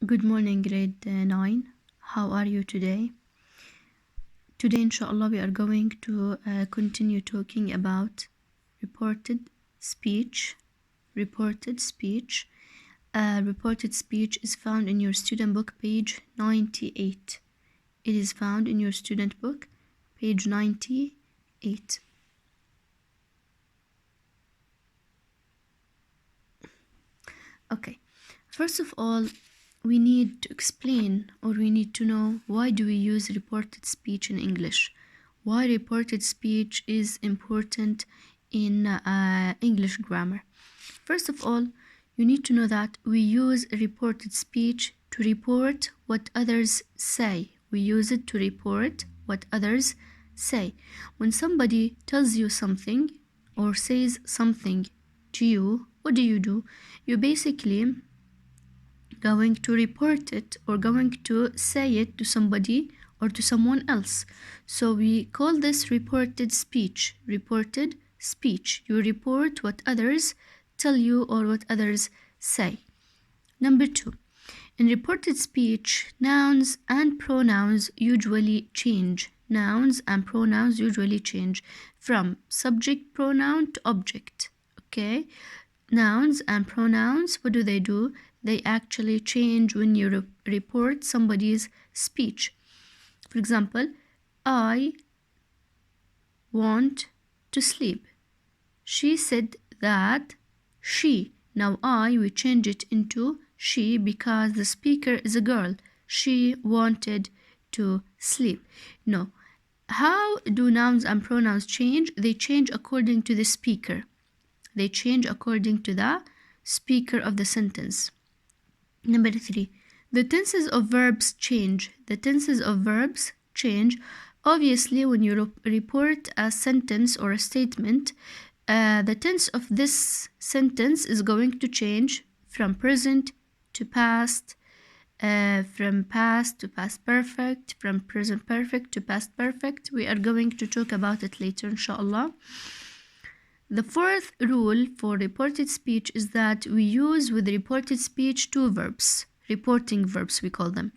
Good morning, grade 9. How are you today? Today, inshallah, we are going to continue talking about reported speech. Reported speech. Reported speech is found in your student book, page 98. It is found in your student book, page 98. Okay, first of all, we need to explain, or we need to know, why do we use reported speech in English? Why reported speech is important in English grammar. First of all, you need to know that we use reported speech to report what others say. We use it to report what others say. When somebody tells you something or says something to you, what do? You basically going to report it or going to say it to somebody or to someone else. So we call this reported speech. Reported speech. You report what others tell you or what others say. Number 2. In reported speech, nouns and pronouns usually change. Nouns and pronouns usually change from subject pronoun to object. Okay? Nouns and pronouns, what do? They actually change when you report somebody's speech. For example, I want to sleep. She said that she. Now we change it into she because the speaker is a girl. She wanted to sleep. No. How do nouns and pronouns change? They change according to the speaker. They change according to the speaker of the sentence. Number 3, the tenses of verbs change. The tenses of verbs change. Obviously, when you report a sentence or a statement, the tense of this sentence is going to change from present to past, from past to past perfect, from present perfect to past perfect. We are going to talk about it later, inshallah. The fourth rule for reported speech is that we use with reported speech two verbs, reporting verbs we call them.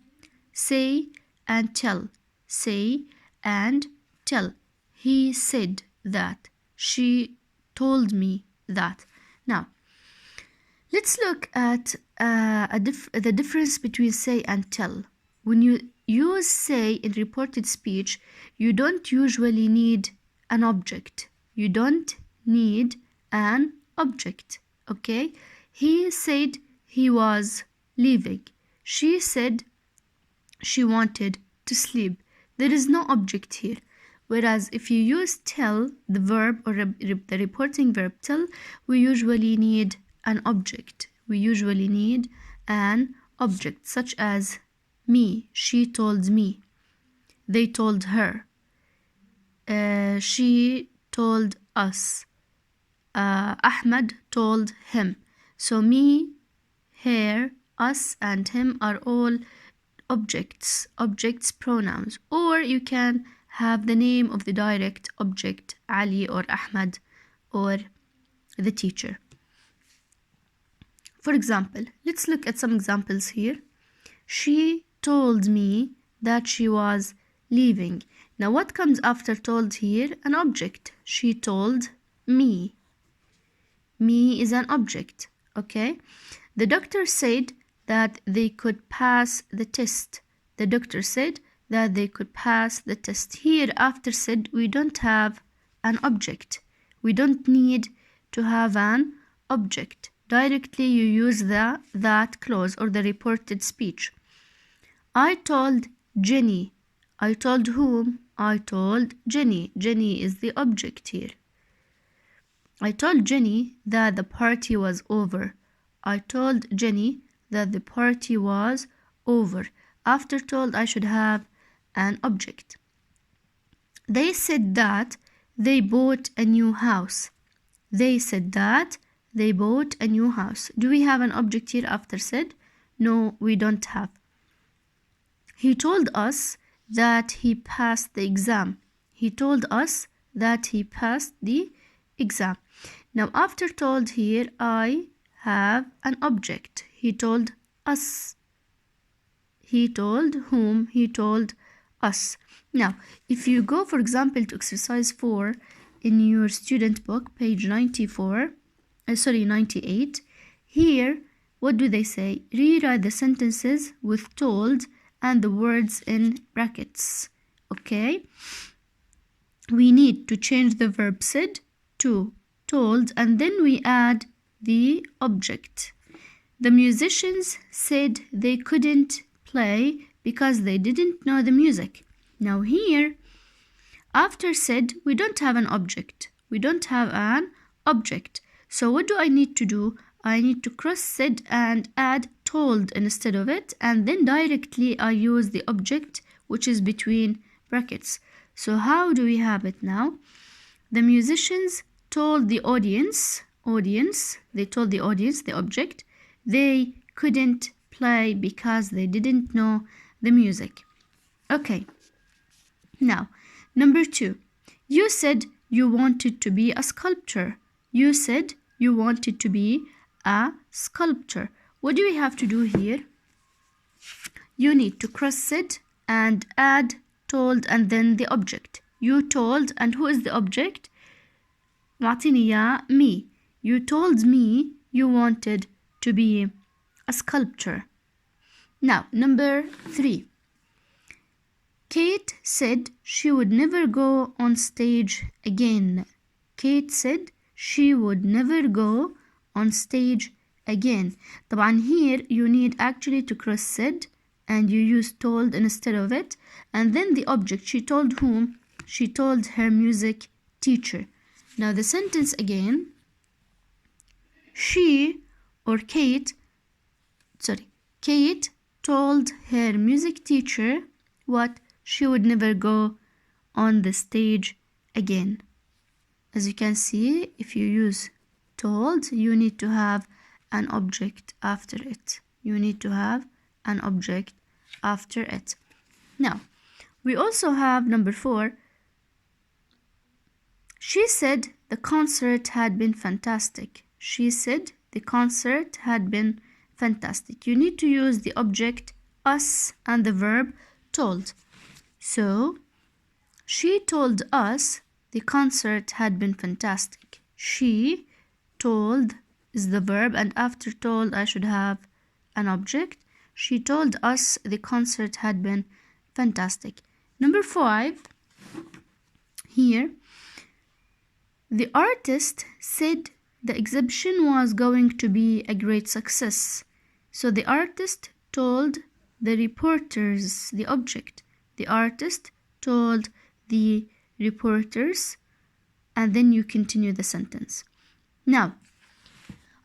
Say and tell. Say and tell. He said that. She told me that. Now, let's look at the difference between say and tell. When you use say in reported speech, you don't usually need an object. You don't need an object. Okay? He said he was leaving. She said she wanted to sleep. There is no object here. Whereas if you use tell, the verb or the reporting verb tell, we usually need an object. We usually need an object, such as me. She told me. They told her. She told us. Ahmad told him. So me, her, us, and him are all objects, pronouns. Or you can have the name of the direct object, Ali or Ahmad or the teacher. For example, let's look at some examples here. She told me that she was leaving. Now what comes after told here? An object. She told me. Me is an object, okay? The doctor said that they could pass the test. The doctor said that they could pass the test. Here, after said, we don't have an object. We don't need to have an object. Directly, you use the that clause or the reported speech. I told Jenny. I told whom? I told Jenny. Jenny is the object here. I told Jenny that the party was over. I told Jenny that the party was over. After told, I should have an object. They said that they bought a new house. They said that they bought a new house. Do we have an object here after said? No, we don't have. He told us that he passed the exam. He told us that he passed the exam. Now after told here, I have an object. He told us. he told whom, he told us. Now, if you go, for example, to exercise 4 in your student book, page 98, here, what do they say? Rewrite the sentences with told and the words in brackets. Okay? We need to change the verb said to told, and then we add the object. The musicians said they couldn't play because they didn't know the music. Now here, after said, we don't have an object. We don't have an object. So what do I need to do? I need to cross said and add told instead of it, and then directly I use the object which is between brackets. So how do we have it now? The musicians told the audience, they told the audience, the object, they couldn't play because they didn't know the music. Okay. Now, number 2. You said you wanted to be a sculptor. You said you wanted to be a sculptor. What do we have to do here? You need to cross said and add told and then the object. You told, and who is the object? معطيني إياه me. You told me you wanted to be a sculptor. Now, number 3. Kate said she would never go on stage again. Kate said she would never go on stage again. طبعا here you need actually to cross said and you use told instead of it, and then the object. She told whom? She told her music teacher. Now the sentence again. Kate told her music teacher what? She would never go on the stage again. As you can see, if you use told, you need to have an object after it. You need to have an object after it. Now, we also have number 4. She said the concert had been fantastic. She said the concert had been fantastic. You need to use the object us and the verb told. So, she told us the concert had been fantastic. She told is the verb, and after told I should have an object. She told us the concert had been fantastic. Number 5, here, the artist said the exhibition was going to be a great success. So the artist told the reporters, the object. The artist told the reporters, and then you continue the sentence. Now,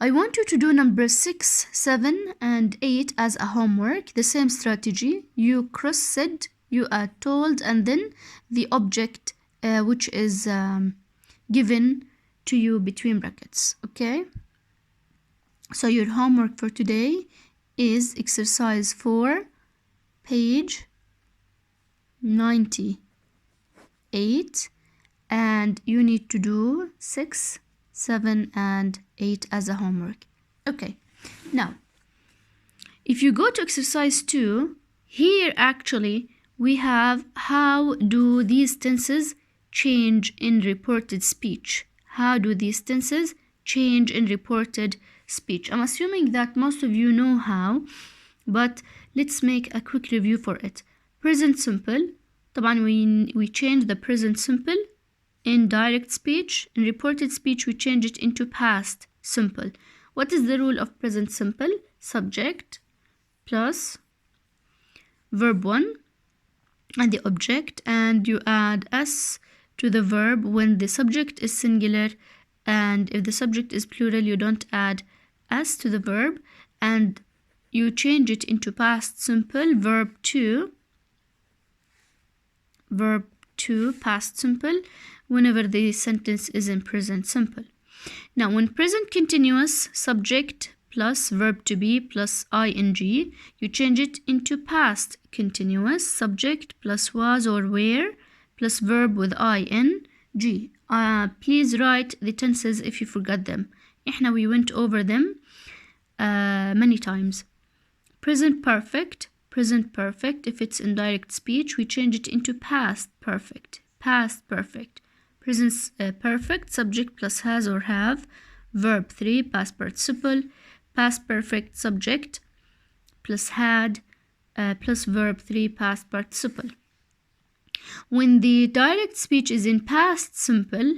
I want you to do number 6, 7, and 8 as a homework. The same strategy. You cross said, you add told, and then the object which is given to you between brackets. Okay? So your homework for today is exercise 4, page 98, and you need to do 6, 7, and 8 as a homework. Okay, now if you go to exercise 2, here actually we have how do these tenses change in reported speech. How do these tenses change in reported speech? I'm assuming that most of you know how, but let's make a quick review for it. Present simple. طبعا we change the present simple in direct speech. In reported speech we change it into past simple. What is the rule of present simple? Subject plus verb 1 and the object, and you add s to the verb when the subject is singular, and if the subject is plural you don't add s to the verb, and you change it into past simple, verb 2 past simple whenever the sentence is in present simple. Now when present continuous, subject plus verb to be plus ing, you change it into past continuous, subject plus was or were plus verb with ing. Please write the tenses if you forgot them. We went over them many times. Present perfect, present perfect. If it's indirect speech, we change it into past perfect. Past perfect. Present perfect, subject plus has or have. Verb 3, past participle. Past perfect, subject plus had plus verb 3, past participle. When the direct speech is in past simple,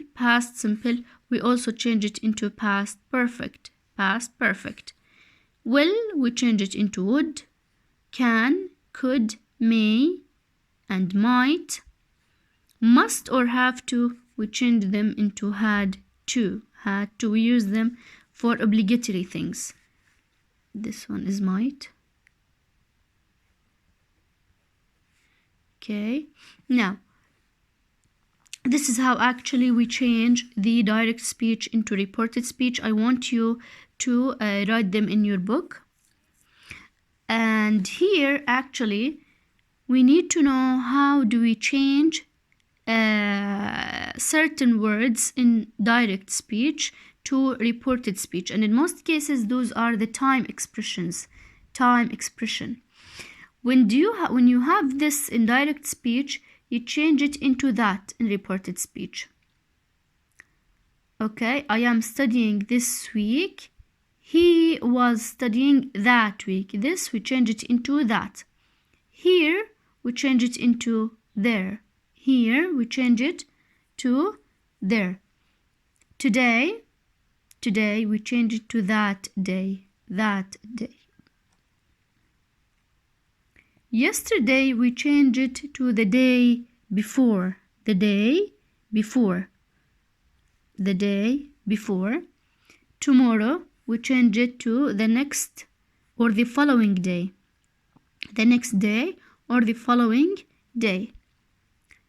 we also change it into past perfect. Past perfect. Will, we change it into would. Can, could, may, and might. Must or have to, we change them into had to. Had to, we use them for obligatory things. This one is might. Okay, now this is how actually we change the direct speech into reported speech. I want you to write them in your book. And here actually we need to know how do we change certain words in direct speech to reported speech, and in most cases those are the time expressions. Time expression. When you have this in direct speech, you change it into that in reported speech. Okay, I am studying this week. He was studying that week. This we change it into that. Here we change it into there. Here we change it to there. Today we change it to that day. That day. Yesterday we change it to the day before. The day before. The day before. Tomorrow we change it to the next or the following day. The next day or the following day.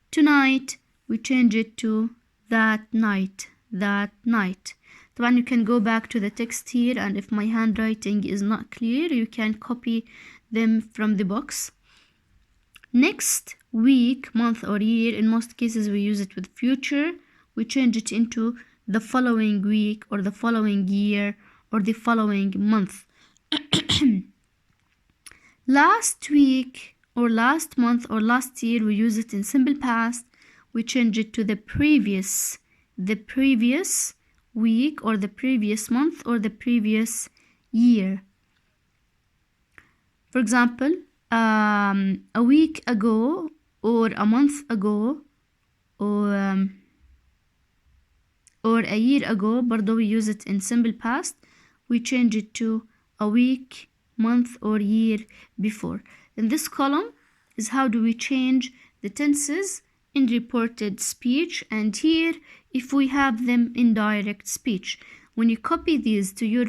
Tonight we change it to that night. That night. Then you can go back to the text here, and if my handwriting is not clear, you can copy them from the box. Next week, month or year, in most cases we use it with future. We change it into the following week or the following year or the following month. Last week or last month or last year, we use it in simple past. We change it to the previous week or the previous month or the previous year. For example, a week ago or a month ago or a year ago, برضو we use it in simple past. We change it to a week, month or year before. In this column is how do we change the tenses in reported speech, and here if we have them in direct speech. When you copy these to your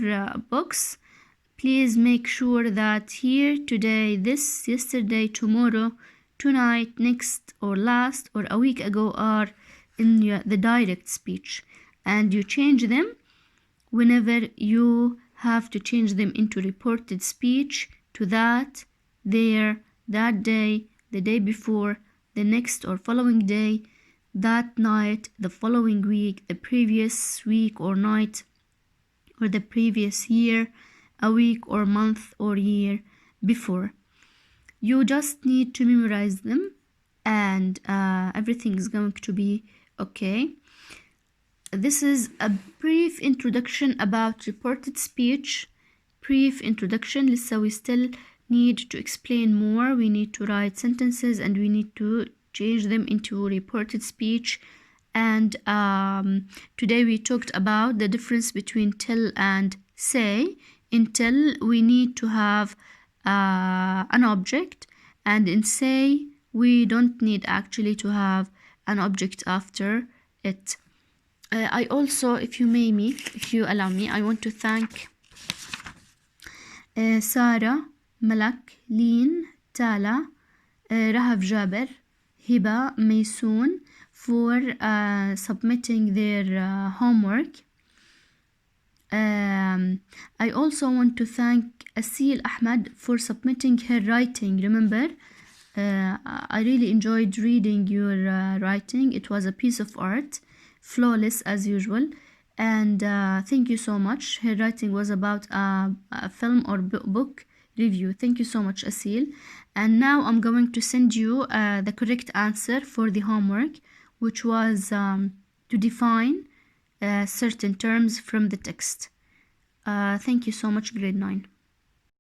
books, please make sure that here, today, this, yesterday, tomorrow, tonight, next or last or a week ago are in the direct speech, and you change them whenever you have to change them into reported speech to that, there, that day, the day before, the next or following day, that night, the following week, the previous week or night, or the previous year, a week or month or year before. You just need to memorize them, and everything is going to be okay. This is a brief introduction about reported speech. Brief introduction. Lisa, we still need to explain more. We need to write sentences and we need to change them into reported speech. And today we talked about the difference between tell and say. In tell, we need to have an object, and in say, we don't need actually to have an object after it. I also, if you allow me, I want to thank Sarah, Malak, Lin, Tala, Rahaf Jaber, Hiba, Maysoon for submitting their homework. I also want to thank Asil Ahmad for submitting her writing. Remember, I really enjoyed reading your writing. It was a piece of art, flawless as usual, and thank you so much. Her writing was about a film or book review. Thank you so much, Asil. And now I'm going to send you the correct answer for the homework, which was to define certain terms from the text. Thank you so much, grade 9.